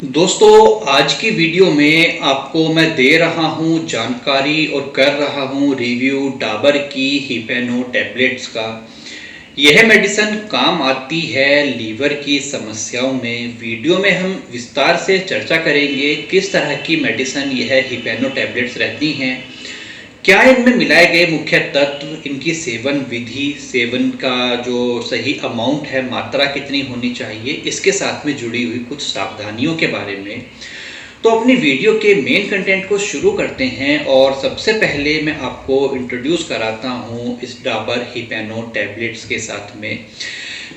दोस्तों, आज की वीडियो में आपको मैं दे रहा हूं जानकारी और कर रहा हूं रिव्यू डाबर की हिपेनो टैबलेट्स का। यह मेडिसिन काम आती है लीवर की समस्याओं में। वीडियो में हम विस्तार से चर्चा करेंगे किस तरह की मेडिसिन यह हिपेनो टैबलेट्स रहती हैं, क्या इनमें मिलाए गए मुख्य तत्व, इनकी सेवन विधि, सेवन का जो सही अमाउंट है, मात्रा कितनी होनी चाहिए, इसके साथ में जुड़ी हुई कुछ सावधानियों के बारे में। तो अपनी वीडियो के मेन कंटेंट को शुरू करते हैं और सबसे पहले मैं आपको इंट्रोड्यूस कराता हूँ इस डाबर हिपेनो टैबलेट्स के साथ में।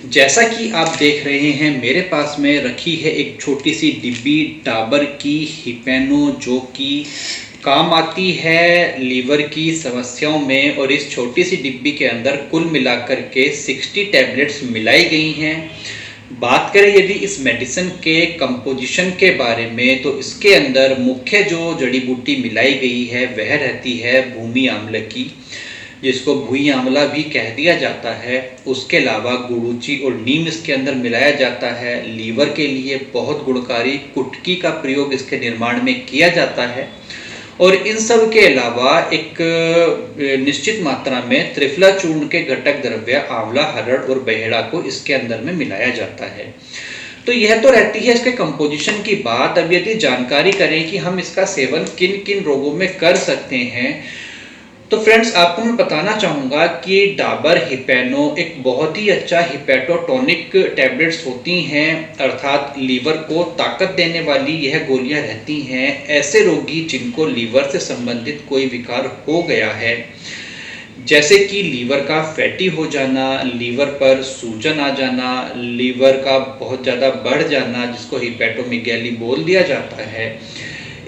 जैसा कि आप देख रहे हैं, मेरे पास में रखी है एक छोटी सी डिब्बी डाबर की हिपेनो, जो कि काम आती है लीवर की समस्याओं में। और इस छोटी सी डिब्बी के अंदर कुल मिलाकर के 60 टैबलेट्स मिलाई गई हैं। बात करें यदि इस मेडिसिन के कंपोजिशन के बारे में, तो इसके अंदर मुख्य जो जड़ी बूटी मिलाई गई है वह रहती है भूमि आंवले की, जिसको भुई आंवला भी कह दिया जाता है। उसके अलावा गुड़ूची और नीम इसके अंदर मिलाया जाता है। लीवर के लिए बहुत गुणकारी कुटकी का प्रयोग इसके निर्माण में किया जाता है। और इन सब के अलावा एक निश्चित मात्रा में त्रिफला चूर्ण के घटक द्रव्य आंवला, हरड़ और बहेड़ा को इसके अंदर में मिलाया जाता है। तो यह तो रहती है इसके कंपोजिशन की बात। अब यदि जानकारी करें कि हम इसका सेवन किन किन रोगों में कर सकते हैं, तो फ्रेंड्स आपको मैं बताना चाहूँगा कि डाबर हिपेनो एक बहुत ही अच्छा हिपेटोटोनिक टैबलेट्स होती हैं, अर्थात लीवर को ताकत देने वाली यह गोलियां रहती हैं। ऐसे रोगी जिनको लीवर से संबंधित कोई विकार हो गया है, जैसे कि लीवर का फैटी हो जाना, लीवर पर सूजन आ जाना, लीवर का बहुत ज़्यादा बढ़ जाना, जिसको हिपेटोमीगैली बोल दिया जाता है।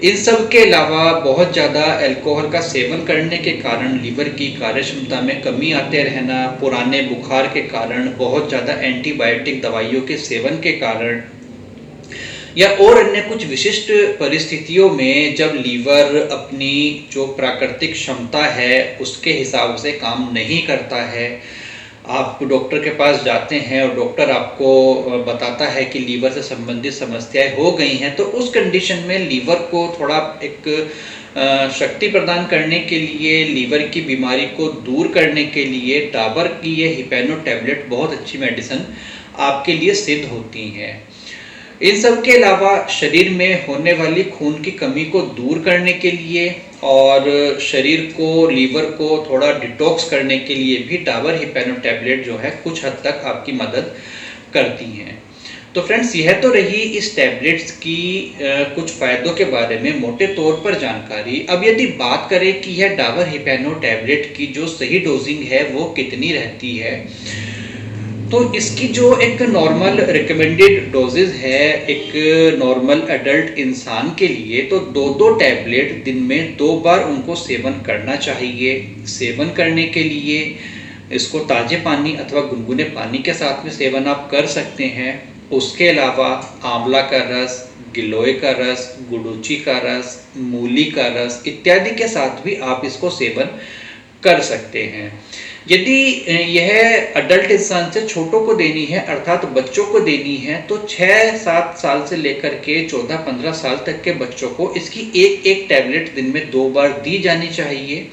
इन सब के अलावा बहुत ज़्यादा अल्कोहल का सेवन करने के कारण लीवर की कार्यक्षमता में कमी आते रहना, पुराने बुखार के कारण, बहुत ज़्यादा एंटीबायोटिक दवाइयों के सेवन के कारण, या और अन्य कुछ विशिष्ट परिस्थितियों में जब लीवर अपनी जो प्राकृतिक क्षमता है उसके हिसाब से काम नहीं करता है, आप डॉक्टर के पास जाते हैं और डॉक्टर आपको बताता है कि लीवर से संबंधित समस्याएं हो गई हैं, तो उस कंडीशन में लीवर को थोड़ा एक शक्ति प्रदान करने के लिए, लीवर की बीमारी को दूर करने के लिए डाबर की ये हिपेनो टैबलेट बहुत अच्छी मेडिसिन आपके लिए सिद्ध होती हैं। इन सब के अलावा शरीर में होने वाली खून की कमी को दूर करने के लिए और शरीर को, लीवर को थोड़ा डिटॉक्स करने के लिए भी डाबर हिपेनो टैबलेट जो है कुछ हद तक आपकी मदद करती हैं। तो फ्रेंड्स, यह तो रही इस टैबलेट्स की कुछ फ़ायदों के बारे में मोटे तौर पर जानकारी। अब यदि बात करें कि यह डाबर हिपेनो टैबलेट की जो सही डोजिंग है वो कितनी रहती है, तो इसकी जो एक नॉर्मल रिकमेंडेड डोजेज है एक नॉर्मल एडल्ट इंसान के लिए, तो 2-2 टैबलेट दिन में 2 बार उनको सेवन करना चाहिए। सेवन करने के लिए इसको ताज़े पानी अथवा गुनगुने पानी के साथ में सेवन आप कर सकते हैं। उसके अलावा आंवला का रस, गिलोय का रस, गुडूची का रस, मूली का रस इत्यादि के साथ भी आप इसको सेवन कर सकते हैं। यदि यह अडल्ट इंसान से छोटों को देनी है, अर्थात बच्चों को देनी है, तो 6-7 साल से लेकर के 14-15 साल तक के बच्चों को इसकी एक टैबलेट दिन में 2 बार दी जानी चाहिए।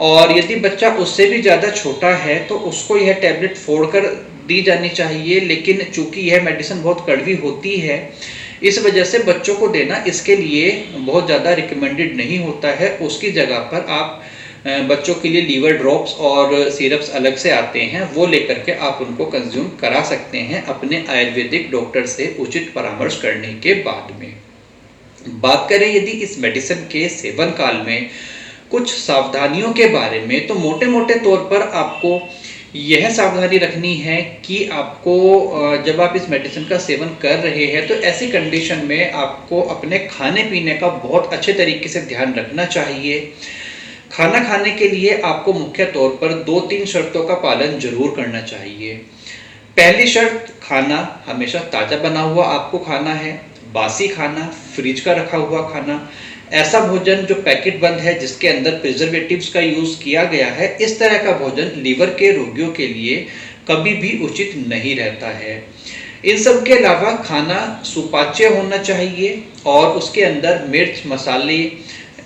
और यदि बच्चा उससे भी ज़्यादा छोटा है तो उसको यह टैबलेट फोड़कर दी जानी चाहिए, लेकिन चूंकि यह मेडिसिन बहुत कड़वी होती है, इस वजह से बच्चों को देना इसके लिए बहुत ज़्यादा रिकमेंडेड नहीं होता है। उसकी जगह पर आप बच्चों के लिए लीवर ड्रॉप्स और सिरप्स अलग से आते हैं, वो लेकर के आप उनको कंज्यूम करा सकते हैं अपने आयुर्वेदिक डॉक्टर से उचित परामर्श करने के बाद में। बात करें यदि इस मेडिसिन के सेवन काल में कुछ सावधानियों के बारे में, तो मोटे मोटे तौर पर आपको यह सावधानी रखनी है कि आपको जब आप इस मेडिसिन का सेवन कर रहे हैं, तो ऐसी कंडीशन में आपको अपने खाने पीने का बहुत अच्छे तरीके से ध्यान रखना चाहिए। खाना खाने के लिए आपको मुख्य तौर पर 2-3 शर्तों का पालन जरूर करना चाहिए। पहली शर्त, खाना हमेशा ताज़ा बना हुआ आपको खाना है। बासी खाना, फ्रिज का रखा हुआ खाना, ऐसा भोजन जो पैकेट बंद है, जिसके अंदर प्रिजर्वेटिव्स का यूज़ किया गया है, इस तरह का भोजन लीवर के रोगियों के लिए कभी भी उचित नहीं रहता है। इन सब के अलावा खाना सुपाच्य होना चाहिए और उसके अंदर मिर्च, मसाले,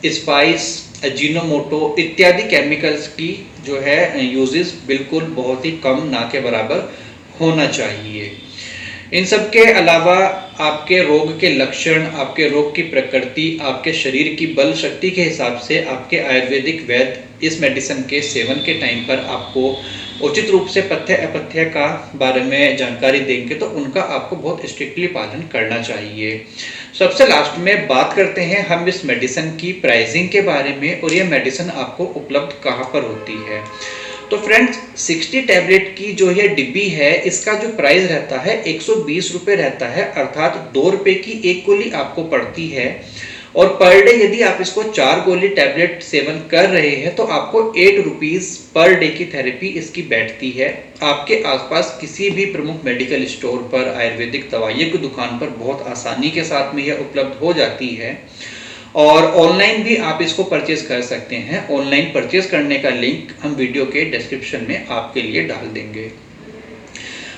स्पाइस, अजीनोमोटो इत्यादि केमिकल्स की जो है यूजेस बिल्कुल बहुत ही कम, ना के बराबर होना चाहिए। इन सब के अलावा आपके रोग के लक्षण, आपके रोग की प्रकृति, आपके शरीर की बल शक्ति के हिसाब से आपके आयुर्वेदिक वैद्य इस मेडिसिन के सेवन के टाइम पर आपको उचित रूप से पथ्य अपथ्य का बारे में जानकारी देंगे, तो उनका आपको बहुत स्ट्रिक्टली पालन करना चाहिए। सबसे लास्ट में बात करते हैं हम इस मेडिसिन की प्राइसिंग के बारे में और ये मेडिसिन आपको उपलब्ध कहाँ पर होती है। तो फ्रेंड्स 60 टैबलेट की जो ये डिब्बी है, इसका जो प्राइस रहता है 120 रुपये रहता है, अर्थात 2 रुपये की एक गोली आपको पड़ती है। और पर डे यदि आप इसको 4 गोली टैबलेट सेवन कर रहे हैं तो आपको 8 रुपीज़ पर डे की थेरेपी इसकी बैठती है। आपके आसपास किसी भी प्रमुख मेडिकल स्टोर पर, आयुर्वेदिक दवाइयों की दुकान पर बहुत आसानी के साथ में यह उपलब्ध हो जाती है और ऑनलाइन भी आप इसको परचेज कर सकते हैं। ऑनलाइन परचेज करने का लिंक हम वीडियो के डिस्क्रिप्शन में आपके लिए डाल देंगे।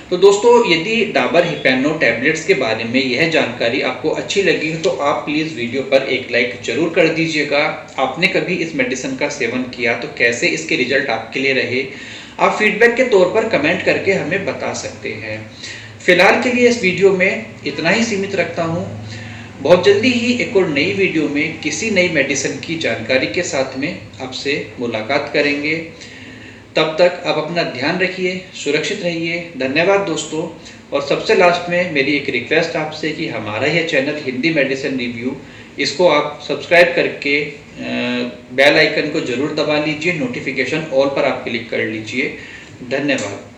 तो दोस्तों, यदि डाबर हिपैनो टैबलेट्स के बारे में यह जानकारी आपको अच्छी लगी तो आप प्लीज़ वीडियो पर एक लाइक जरूर कर दीजिएगा। आपने कभी इस मेडिसिन का सेवन किया तो कैसे इसके रिजल्ट आपके लिए रहे, आप फीडबैक के तौर पर कमेंट करके हमें बता सकते हैं। फिलहाल के लिए इस वीडियो में इतना ही सीमित रखता हूँ। बहुत जल्दी ही एक और नई वीडियो में किसी नई मेडिसिन की जानकारी के साथ में आपसे मुलाकात करेंगे। तब तक आप अपना ध्यान रखिए, सुरक्षित रहिए। धन्यवाद दोस्तों। और सबसे लास्ट में मेरी एक रिक्वेस्ट आपसे कि हमारा यह चैनल हिंदी मेडिसिन रिव्यू, इसको आप सब्सक्राइब करके बेल आइकन को जरूर दबा लीजिए, नोटिफिकेशन ऑल पर आप क्लिक कर लीजिए। धन्यवाद।